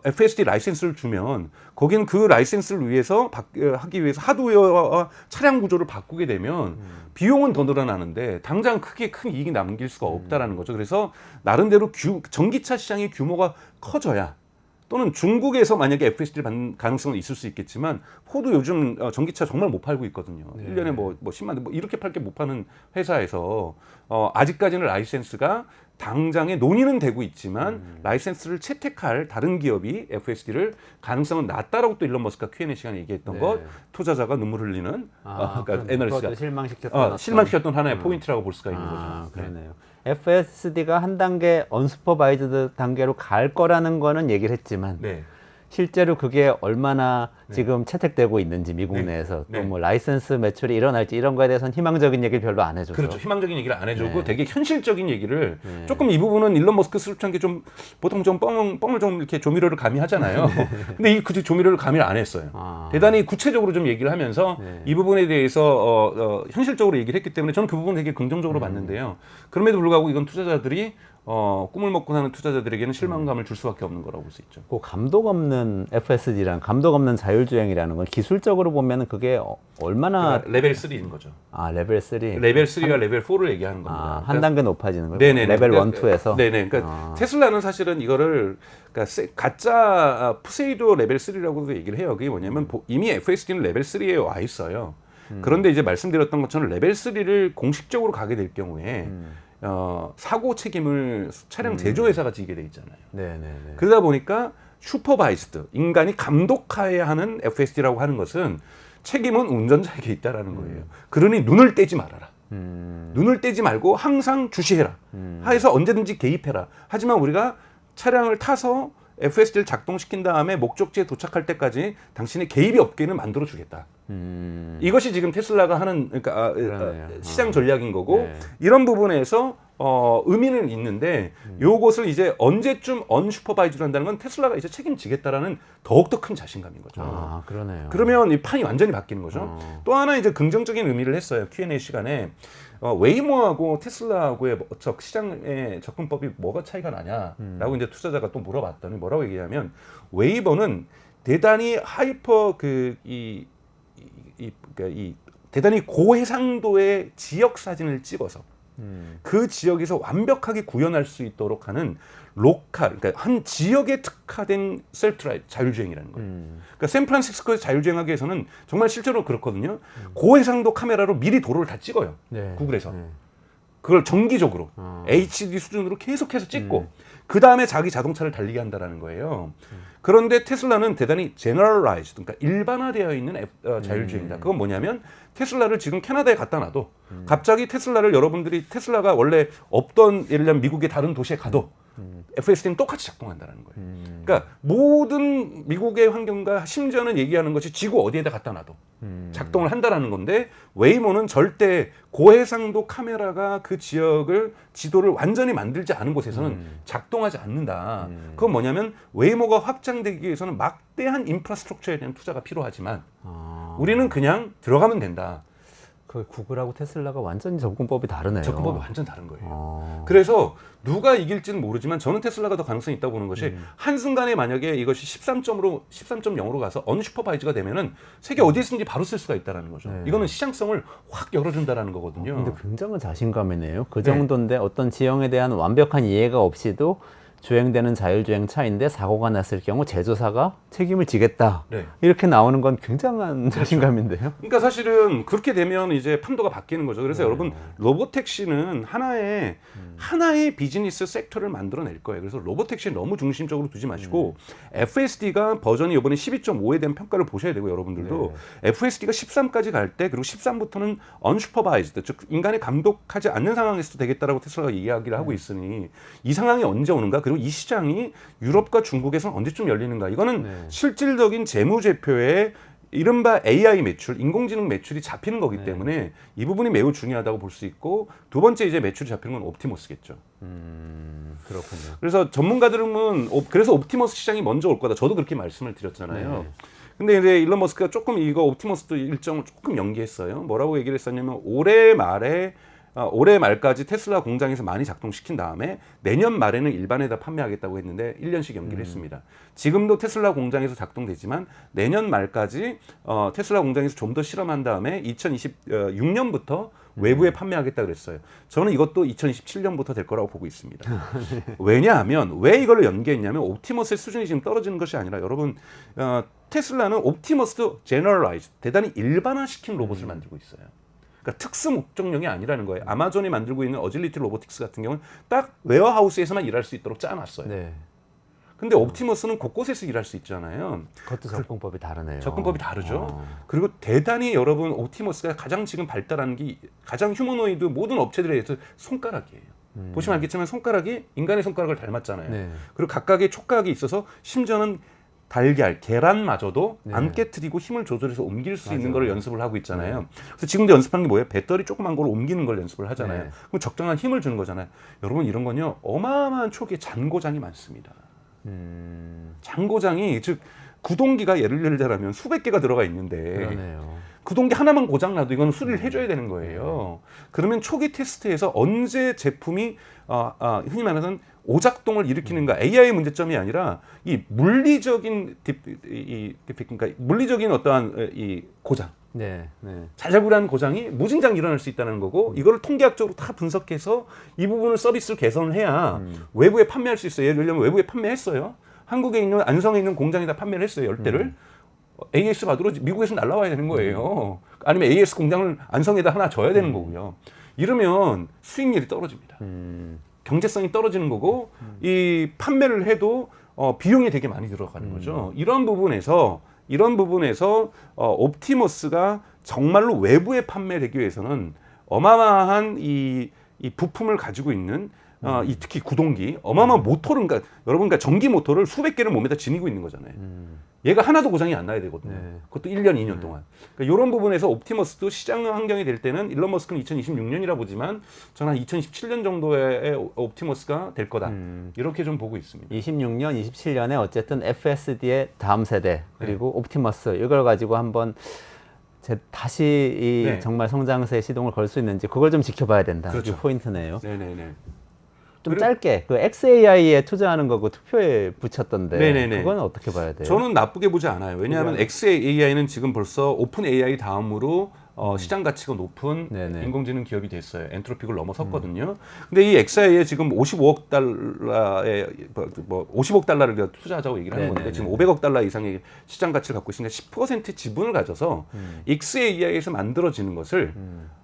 FSD 라이센스를 주면 거기는 그 라이센스를 위해서 하기 위해서 하드웨어와 차량 구조를 바꾸게 되면 비용은 더 늘어나는데 당장 크게 큰 이익이 남길 수가 없다라는 거죠. 그래서 나름대로 전기차 시장의 규모가 커져야 또는 중국에서 만약에 FSD를 받는 가능성은 있을 수 있겠지만 포드 요즘 전기차 정말 못 팔고 있거든요. 1년에 뭐 10만 대 이렇게 팔게 못 파는 회사에서 아직까지는 라이센스가 당장에 논의는 되고 있지만 라이센스를 채택할 다른 기업이 FSD를 가능성은 낮다라고 또 일론 머스크가 Q&A 시간에 얘기했던 것 투자자가 눈물 흘리는 그러니까 애널리스트가 실망시켰던 하나의 포인트라고 볼 수가 있는 거죠. 그러네요. FSD가 한 단계 언슈퍼바이즈드 단계로 갈 거라는 거는 얘기를 했지만 실제로 그게 얼마나 지금 채택되고 있는지 미국 내에서 또 뭐 라이센스 매출이 일어날지 이런 거에 대해서는 희망적인 얘기를 별로 안 해줘서 그렇죠. 희망적인 얘기를 안 해주고 되게 현실적인 얘기를 조금 이 부분은 일론 머스크 스럽지 게 보통 좀 뻥을 좀 이렇게 조미료를 가미하잖아요. 근데 이 조미료를 가미를 안 했어요. 대단히 구체적으로 좀 얘기를 하면서 이 부분에 대해서 현실적으로 얘기를 했기 때문에 저는 그 부분 되게 긍정적으로 봤는데요. 그럼에도 불구하고 이건 투자자들이 꿈을 먹고 사는 투자자들에게는 실망감을 줄 수밖에 없는 거라고 볼 수 있죠. 그 감독 없는 FSD랑 감독 없는 자율주행이라는 건 기술적으로 보면은 그게 얼마나 그러니까 레벨 3인 거죠. 레벨 3. 레벨 3와 레벨 4를 얘기하는 겁니다. 한 단계 높아지는 거예요. 네네. 레벨 1, 2에서. 네네. 그러니까 테슬라는 사실은 이거를 가짜 푸세이도 레벨 3라고도 얘기를 해요. 그게 뭐냐면 이미 FSD는 레벨 3에 와 있어요. 그런데 이제 말씀드렸던 것처럼 레벨 3를 공식적으로 가게 될 경우에 사고 책임을 차량 제조회사가 지게 돼 있잖아요. 네네네. 그러다 보니까 슈퍼바이스드, 인간이 감독하에 하는 FSD라고 하는 것은 책임은 운전자에게 있다라는 거예요. 그러니 눈을 떼지 말아라. 눈을 떼지 말고 항상 주시해라. 해서 언제든지 개입해라. 하지만 우리가 차량을 타서 FSD를 작동시킨 다음에 목적지에 도착할 때까지 당신의 개입이 없게는 만들어 주겠다. 이것이 지금 테슬라가 하는 그러니까 시장 전략인 거고 네. 이런 부분에서 의미는 있는데 요것을 이제 언제쯤 언슈퍼바이즈로 한다는 건 테슬라가 이제 책임지겠다라는 더욱더 큰 자신감인 거죠. 아, 그러네요. 그러면 이 판이 완전히 바뀌는 거죠. 또 하나 이제 긍정적인 의미를 했어요. Q&A 시간에 웨이모하고 테슬라하고의 시장의 접근법이 뭐가 차이가 나냐라고 이제 투자자가 또 물어봤더니 뭐라고 얘기하면 웨이모는 대단히 하이퍼 대단히 고해상도의 지역 사진을 찍어서 그 지역에서 완벽하게 구현할 수 있도록 하는 로컬, 그러니까 한 지역에 특화된 셀프드라이브 자율주행이라는 거예요. 그러니까 샌프란시스코에서 자율주행하기 위해서는 정말 실제로 그렇거든요. 고해상도 카메라로 미리 도로를 다 찍어요. 네. 구글에서. 네. 그걸 정기적으로 HD 수준으로 계속해서 찍고 그 다음에 자기 자동차를 달리게 한다라는 거예요. 그런데 테슬라는 대단히 generalized, 그러니까 일반화되어 있는 자율주행이다. 그건 뭐냐면 테슬라를 지금 캐나다에 갖다 놔도 갑자기 테슬라를 여러분들이 테슬라가 원래 없던 예를 들면 미국의 다른 도시에 가도 FSD는 똑같이 작동한다는 거예요. 그러니까 모든 미국의 환경과 심지어는 얘기하는 것이 지구 어디에다 갖다 놔도 작동을 한다라는 건데 웨이모는 절대 고해상도 카메라가 그 지역을 지도를 완전히 만들지 않은 곳에서는 작동하지 않는다. 그건 뭐냐면 웨이모가 확장되기 위해서는 막대한 인프라스트럭처에 대한 투자가 필요하지만 우리는 그냥 들어가면 된다. 그 구글하고 테슬라가 완전히 접근법이 다르네요. 접근법이 완전 다른 거예요. 그래서 누가 이길지는 모르지만 저는 테슬라가 더 가능성이 있다고 보는 것이 한순간에 만약에 이것이 13.0으로 가서 언슈퍼바이즈가 되면은 세계 어디에서든지 바로 쓸 수가 있다는 거죠. 네. 이거는 시장성을 확 열어준다는 거거든요. 근데 굉장한 자신감이네요. 그 정도인데 어떤 지형에 대한 완벽한 이해가 없이도 주행되는 자율주행 차인데 사고가 났을 경우 제조사가 책임을 지겠다. 네. 이렇게 나오는 건 굉장한 자신감인데요. 그러니까 사실은 그렇게 되면 이제 판도가 바뀌는 거죠. 그래서 여러분 로보택시는 하나의 비즈니스 섹터를 만들어낼 거예요. 그래서 로보택시 너무 중심적으로 두지 마시고 FSD가 버전이 이번에 12.5에 대한 평가를 보셔야 되고 여러분들도 FSD가 13까지 갈 때 그리고 13부터는 unsupervised, 즉 인간이 감독하지 않는 상황에서도 되겠다라고 테슬라가 이야기를 하고 있으니 이 상황이 언제 오는가? 그리고 이 시장이 유럽과 중국에서는 언제쯤 열리는가? 이거는 실질적인 재무제표에 이른바 AI 매출, 인공지능 매출이 잡히는 거기 때문에 이 부분이 매우 중요하다고 볼 수 있고 두 번째 이제 매출이 잡히는 건 옵티머스겠죠. 그렇군요. 그래서 전문가들은 그래서 옵티머스 시장이 먼저 올 거다. 저도 그렇게 말씀을 드렸잖아요. 근데 이제 일론 머스크가 조금 이거 옵티머스도 일정을 조금 연기했어요. 뭐라고 얘기를 했었냐면 올해 말까지 테슬라 공장에서 많이 작동시킨 다음에 내년 말에는 일반에다 판매하겠다고 했는데 1년씩 연기를 했습니다. 지금도 테슬라 공장에서 작동되지만 내년 말까지 테슬라 공장에서 좀 더 실험한 다음에 2026년부터 외부에 판매하겠다 그랬어요. 저는 이것도 2027년부터 될 거라고 보고 있습니다. 왜냐하면 왜 이걸 연기했냐면 옵티머스의 수준이 지금 떨어지는 것이 아니라 여러분 테슬라는 옵티머스도 제너럴라이즈, 대단히 일반화시킨 로봇을 만들고 있어요. 그러니까 특수 목적용이 아니라는 거예요. 아마존이 만들고 있는 어질리티 로보틱스 같은 경우는 딱 웨어하우스에서만 일할 수 있도록 짜놨어요. 네. 근데 옵티머스는 곳곳에서 일할 수 있잖아요. 그것도 접근법이 다르네요. 접근법이 다르죠. 그리고 대단히 여러분 옵티머스가 가장 지금 발달하는 게 가장 휴머노이드 모든 업체들에 대해서 손가락이에요. 보시면 알겠지만 손가락이 인간의 손가락을 닮았잖아요. 네. 그리고 각각의 촉각이 있어서 심지어는 계란마저도 안 깨트리고 힘을 조절해서 옮길 수 있는 걸 연습을 하고 있잖아요. 그래서 지금도 연습하는 게 뭐예요? 배터리 조그만 걸 옮기는 걸 연습을 하잖아요. 그럼 적정한 힘을 주는 거잖아요. 여러분 이런 건요 어마어마한 초기에 잔고장이 많습니다. 잔고장이 즉 구동기가 예를 들자면 수백 개가 들어가 있는데 그러네요. 구동기 하나만 고장나도 이건 수리를 해줘야 되는 거예요. 그러면 초기 테스트에서 언제 제품이 흔히 말하는 오작동을 일으키는가? AI의 문제점이 아니라 이 물리적인 그러니까 물리적인 어떠한 이 고장, 자잘구레한 고장이 무진장 일어날 수 있다는 거고 이거를 통계학적으로 다 분석해서 이 부분을 서비스를 개선을 해야 외부에 판매할 수 있어요. 예를 들면 외부에 판매했어요. 한국에 있는 안성에 있는 공장에다 판매를 했어요. 10대를. AS 받으러 미국에서 날라와야 되는 거예요. 아니면 AS 공장을 안성에다 하나 줘야 되는 거고요. 이러면 수익률이 떨어집니다. 경제성이 떨어지는 거고 이 판매를 해도 비용이 되게 많이 들어가는 거죠. 이런 부분에서 옵티머스가 정말로 외부에 판매되기 위해서는 어마어마한 이 부품을 가지고 있는 이 특히 구동기 어마어마한 모터를 그러니까 여러분 그러니까 전기 모터를 수백 개를 몸에다 지니고 있는 거잖아요. 얘가 하나도 고장이 안 나야 되거든요. 그것도 1년, 2년 동안. 그러니까 이런 부분에서 옵티머스도 시장 환경이 될 때는 일론 머스크는 2026년이라 보지만 저는 한 2027년 정도의 옵티머스가 될 거다. 이렇게 좀 보고 있습니다. 26년, 27년에 어쨌든 FSD의 다음 세대 그리고 옵티머스 이걸 가지고 한번 다시 이 네. 정말 성장세의 시동을 걸 수 있는지 그걸 좀 지켜봐야 된다. 그렇죠. 이게 포인트네요. 네네네. 좀 짧게 그 XAI에 투자하는 거고 투표에 붙였던데 네네네. 그건 어떻게 봐야 돼요? 저는 나쁘게 보지 않아요. 왜냐하면 XAI는 지금 벌써 오픈 AI 다음으로 시장 가치가 높은 네네. 인공지능 기업이 됐어요. 엔트로픽을 넘어섰거든요. 근데 이 XAI에 지금 55억 달러의 50억 달러를 투자하자고 얘기를 하는 건데 네네네. 지금 500억 달러 이상의 시장 가치를 갖고 있으니까 10% 지분을 가져서 XAI에서 만들어지는 것을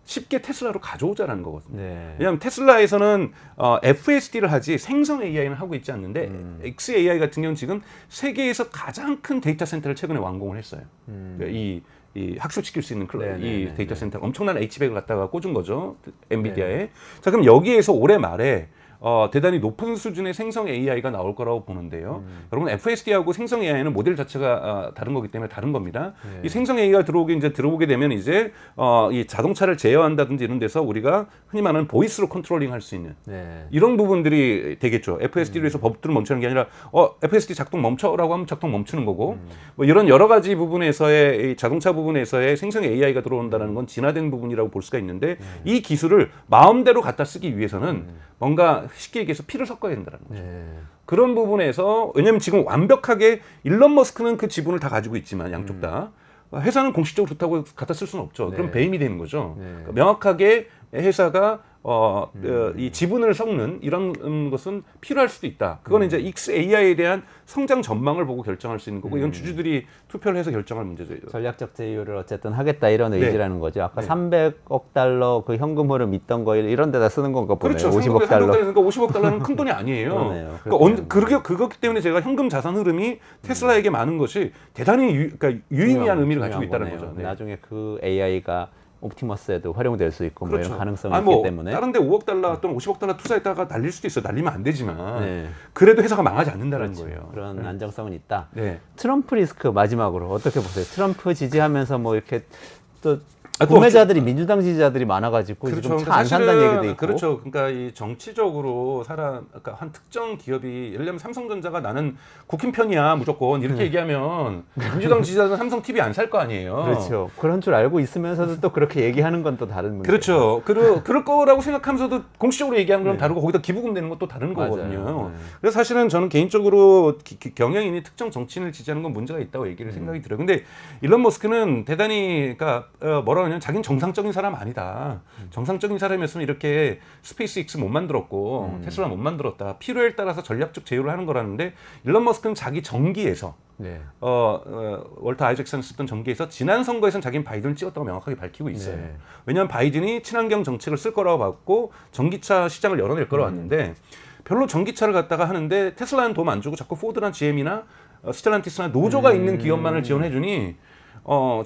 쉽게 테슬라로 가져오자라는 거거든요. 네. 왜냐하면 테슬라에서는 FSD를 하지 생성 AI는 하고 있지 않는데 XAI 같은 경우는 지금 세계에서 가장 큰 데이터 센터를 최근에 완공을 했어요. 그러니까 이 학습시킬 수 있는 이 데이터 센터 엄청난 H백을 갖다가 꽂은 거죠. 엔비디아에. 자, 그럼 여기에서 올해 말에 대단히 높은 수준의 생성 AI가 나올 거라고 보는데요. 여러분 FSD하고 생성 AI는 모델 자체가 다른 거기 때문에 다른 겁니다. 이 생성 AI가 들어오게 되면 이제 이 자동차를 제어한다든지 이런 데서 우리가 흔히 말하는 보이스로 컨트롤링 할 수 있는 이런 부분들이 되겠죠. FSD로 해서 법들을 멈추는 게 아니라 FSD 작동 멈춰라고 하면 작동 멈추는 거고 뭐 이런 여러 가지 부분에서의 이 자동차 부분에서의 생성 AI가 들어온다는 건 진화된 부분이라고 볼 수가 있는데 이 기술을 마음대로 갖다 쓰기 위해서는 뭔가 쉽게 얘기해서 피를 섞어야 된다는 거죠. 그런 부분에서 왜냐하면 지금 완벽하게 일론 머스크는 그 지분을 다 가지고 있지만 양쪽 다 회사는 공식적으로 그렇다고 갖다 쓸 수는 없죠. 그럼 배임이 되는 거죠. 그러니까 명확하게 회사가 이 지분을 섞는 이런 것은 필요할 수도 있다. 그거는 이제 XAI에 대한 성장 전망을 보고 결정할 수 있는 거고 이건 주주들이 투표를 해서 결정할 문제죠. 전략적 제휴를 어쨌든 하겠다 이런 의지라는 거죠. 아까 300억 달러 그 현금 흐름 있던 거 이런 데다 쓰는 건가 보네요. 그렇죠. 50억 달러. 그러니까 50억 달러는 큰 돈이 아니에요. 그러니까 그렇기 때문에 제가 현금 자산 흐름이 테슬라에게 많은 것이 대단히 그러니까 유의미한 의미를 가지고 있다는 거죠. 네. 나중에 그 AI가 옵티머스에도 활용될 수 있고 그렇죠. 뭐 이런 가능성이 있기 때문에 다른 데 5억 달러 또는 50억 달러 투자했다가 날릴 수도 있어요. 날리면 안 되지만 그래도 회사가 망하지 않는다는 거예요. 그런 안정성은 있다. 네. 트럼프 리스크 마지막으로 어떻게 보세요? 트럼프 지지하면서 뭐 이렇게 또 구매자들이 민주당 지지자들이 많아가지고 그렇죠. 지금 차 안 산다는 얘기도 있고. 그렇죠. 그러니까 이 정치적으로 그러니까 한 특정 기업이 예를 들면 삼성전자가 나는 국힘 편이야 무조건 이렇게 얘기하면 민주당 지지자는 삼성 TV 안 살 거 아니에요. 그렇죠. 그런 줄 알고 있으면서도 또 그렇게 얘기하는 건 또 다른 문제. 그렇죠. 그럴 거라고 생각하면서도 공식적으로 얘기하는 건 다르고 거기다 기부금 내는 것도 다른 거거든요. 그래서 사실은 저는 개인적으로 경영인이 특정 정치인을 지지하는 건 문제가 있다고 얘기를 생각이 들어요. 근데 일론 머스크는 대단히 그러니까 뭐라 그러냐면 자기는 정상적인 사람 아니다. 정상적인 사람이었으면 이렇게 스페이스X 못 만들었고 테슬라 못 만들었다. 필요에 따라서 전략적 제휴를 하는 거라는데 일론 머스크는 자기 정기에서 월터 아이잭슨 썼던 정기에서 지난 선거에서는 자기는 바이든을 찍었다고 명확하게 밝히고 있어요. 왜냐하면 바이든이 친환경 정책을 쓸 거라고 봤고 전기차 시장을 열어낼 거라고 봤는데 별로 전기차를 갖다가 하는데 테슬라는 도움 안 주고 자꾸 포드나 GM이나 스텔란티스나 노조가 있는 기업만을 지원해 주니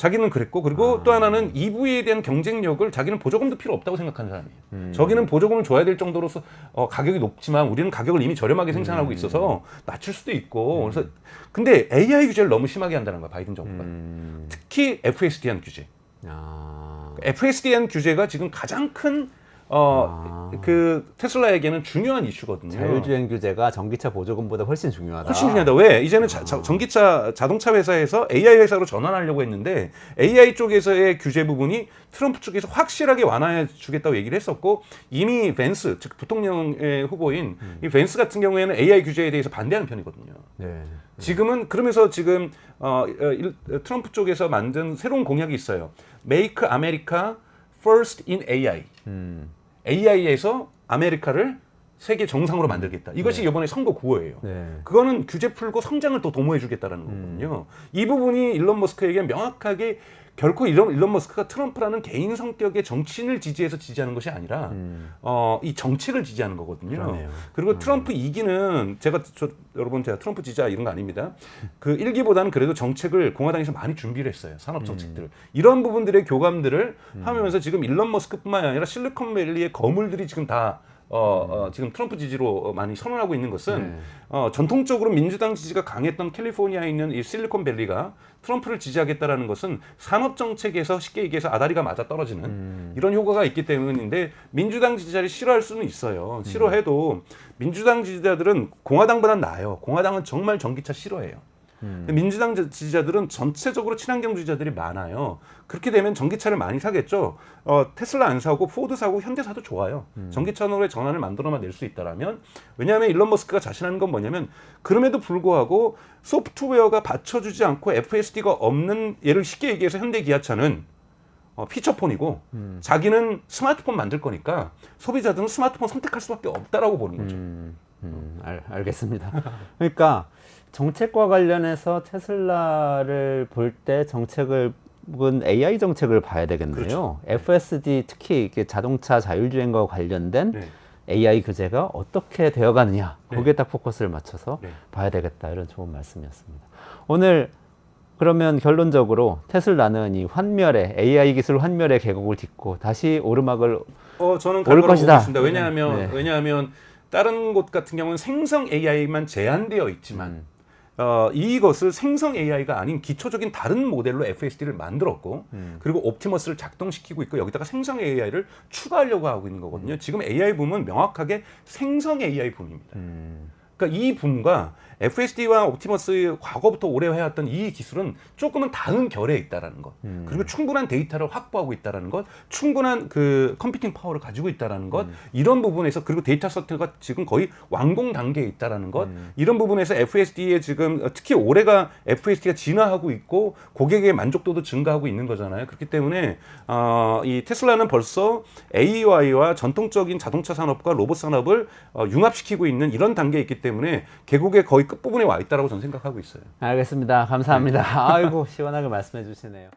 자기는 그랬고 그리고 또 하나는 EV에 대한 경쟁력을 자기는 보조금도 필요 없다고 생각하는 사람이에요. 저기는 보조금을 줘야 될 정도로서 가격이 높지만 우리는 가격을 이미 저렴하게 생산하고 있어서 낮출 수도 있고 그래서 근데 AI 규제를 너무 심하게 한다는 거야 바이든 정부가. 특히 FSD한 규제. FSD한 규제가 지금 가장 큰 그 테슬라에게는 중요한 이슈거든요. 자율주행 규제가 전기차 보조금보다 훨씬 중요하다. 훨씬 중요하다. 왜? 이제는 전기차 자동차 회사에서 AI 회사로 전환하려고 했는데 AI 쪽에서의 규제 부분이 트럼프 쪽에서 확실하게 완화해 주겠다고 얘기를 했었고 이미 벤스, 즉 부통령의 후보인 이 벤스 같은 경우에는 AI 규제에 대해서 반대하는 편이거든요. 지금은 그러면서 지금 트럼프 쪽에서 만든 새로운 공약이 있어요. Make America First in AI. AI에서 아메리카를 세계 정상으로 만들겠다. 이것이 이번에 선거 구호예요. 그거는 규제 풀고 성장을 또 도모해 주겠다라는 거거든요. 이 부분이 일론 머스크에게 명확하게 결코 일론 머스크가 트럼프라는 개인 성격의 정치인을 지지해서 지지하는 것이 아니라 이 정책을 지지하는 거거든요. 그리고 트럼프 2기는 여러분 제가 트럼프 지지자 이런 거 아닙니다. 그 1기보다는 그래도 정책을 공화당에서 많이 준비를 했어요. 산업 정책들을. 이런 부분들의 교감들을 하면서 지금 일론 머스크뿐만 아니라 실리콘밸리의 거물들이 지금 다 지금 트럼프 지지로 많이 선언하고 있는 것은 전통적으로 민주당 지지가 강했던 캘리포니아에 있는 이 실리콘밸리가 트럼프를 지지하겠다라는 것은 산업 정책에서 쉽게 얘기해서 아다리가 맞아 떨어지는 이런 효과가 있기 때문인데 민주당 지지자를 싫어할 수는 있어요. 싫어해도 민주당 지지자들은 공화당보다 나아요. 공화당은 정말 전기차 싫어해요. 근데 민주당 지지자들은 전체적으로 친환경 주의자들이 많아요. 그렇게 되면 전기차를 많이 사겠죠. 테슬라 안 사고 포드 사고 현대 사도 좋아요. 전기차로의 전환을 만들어만 낼 수 있다라면, 왜냐하면 일론 머스크가 자신하는 건 뭐냐면 그럼에도 불구하고 소프트웨어가 받쳐주지 않고 FSD가 없는, 예를 쉽게 얘기해서 현대 기아차는 피처폰이고 자기는 스마트폰 만들 거니까 소비자들은 스마트폰 선택할 수밖에 없다라고 보는 거죠. 알겠습니다. 그러니까 정책과 관련해서 테슬라를 볼 때 정책은 AI 정책을 봐야 되겠네요. 그렇죠. FSD 특히 이게 자동차 자율주행과 관련된 네. AI 규제가 어떻게 되어가느냐 네. 거기에 딱 포커스를 맞춰서 네. 봐야 되겠다, 이런 좋은 말씀이었습니다. 오늘 그러면 결론적으로 테슬라는 이 환멸의 AI 기술 환멸의 계곡을 딛고 다시 오르막을 저는 올 갈 거라고 것이다. 보고 있습니다. 왜냐하면 다른 곳 같은 경우는 생성 AI만 제한되어 있지만 이것을 생성 AI가 아닌 기초적인 다른 모델로 FSD를 만들었고 그리고 옵티머스를 작동시키고 있고 여기다가 생성 AI를 추가하려고 하고 있는 거거든요. 지금 AI 붐은 명확하게 생성 AI 붐입니다. 그러니까 이 붐과 FSD와 옵티머스의 과거부터 오래 해왔던 이 기술은 조금은 다른 결에 있다라는 것, 그리고 충분한 데이터를 확보하고 있다라는 것, 충분한 그 컴퓨팅 파워를 가지고 있다라는 것, 이런 부분에서, 그리고 데이터 세트가 지금 거의 완공 단계에 있다라는 것, 이런 부분에서 FSD에 지금 특히 올해가 FSD가 진화하고 있고 고객의 만족도도 증가하고 있는 거잖아요. 그렇기 때문에 이 테슬라는 벌써 AI와 전통적인 자동차 산업과 로봇 산업을 융합시키고 있는 이런 단계에 있기 때문에 계곡의 거의 끝부분에 와 있다라고 저는 생각하고 있어요. 알겠습니다. 감사합니다. 아이고 시원하게 말씀해 주시네요.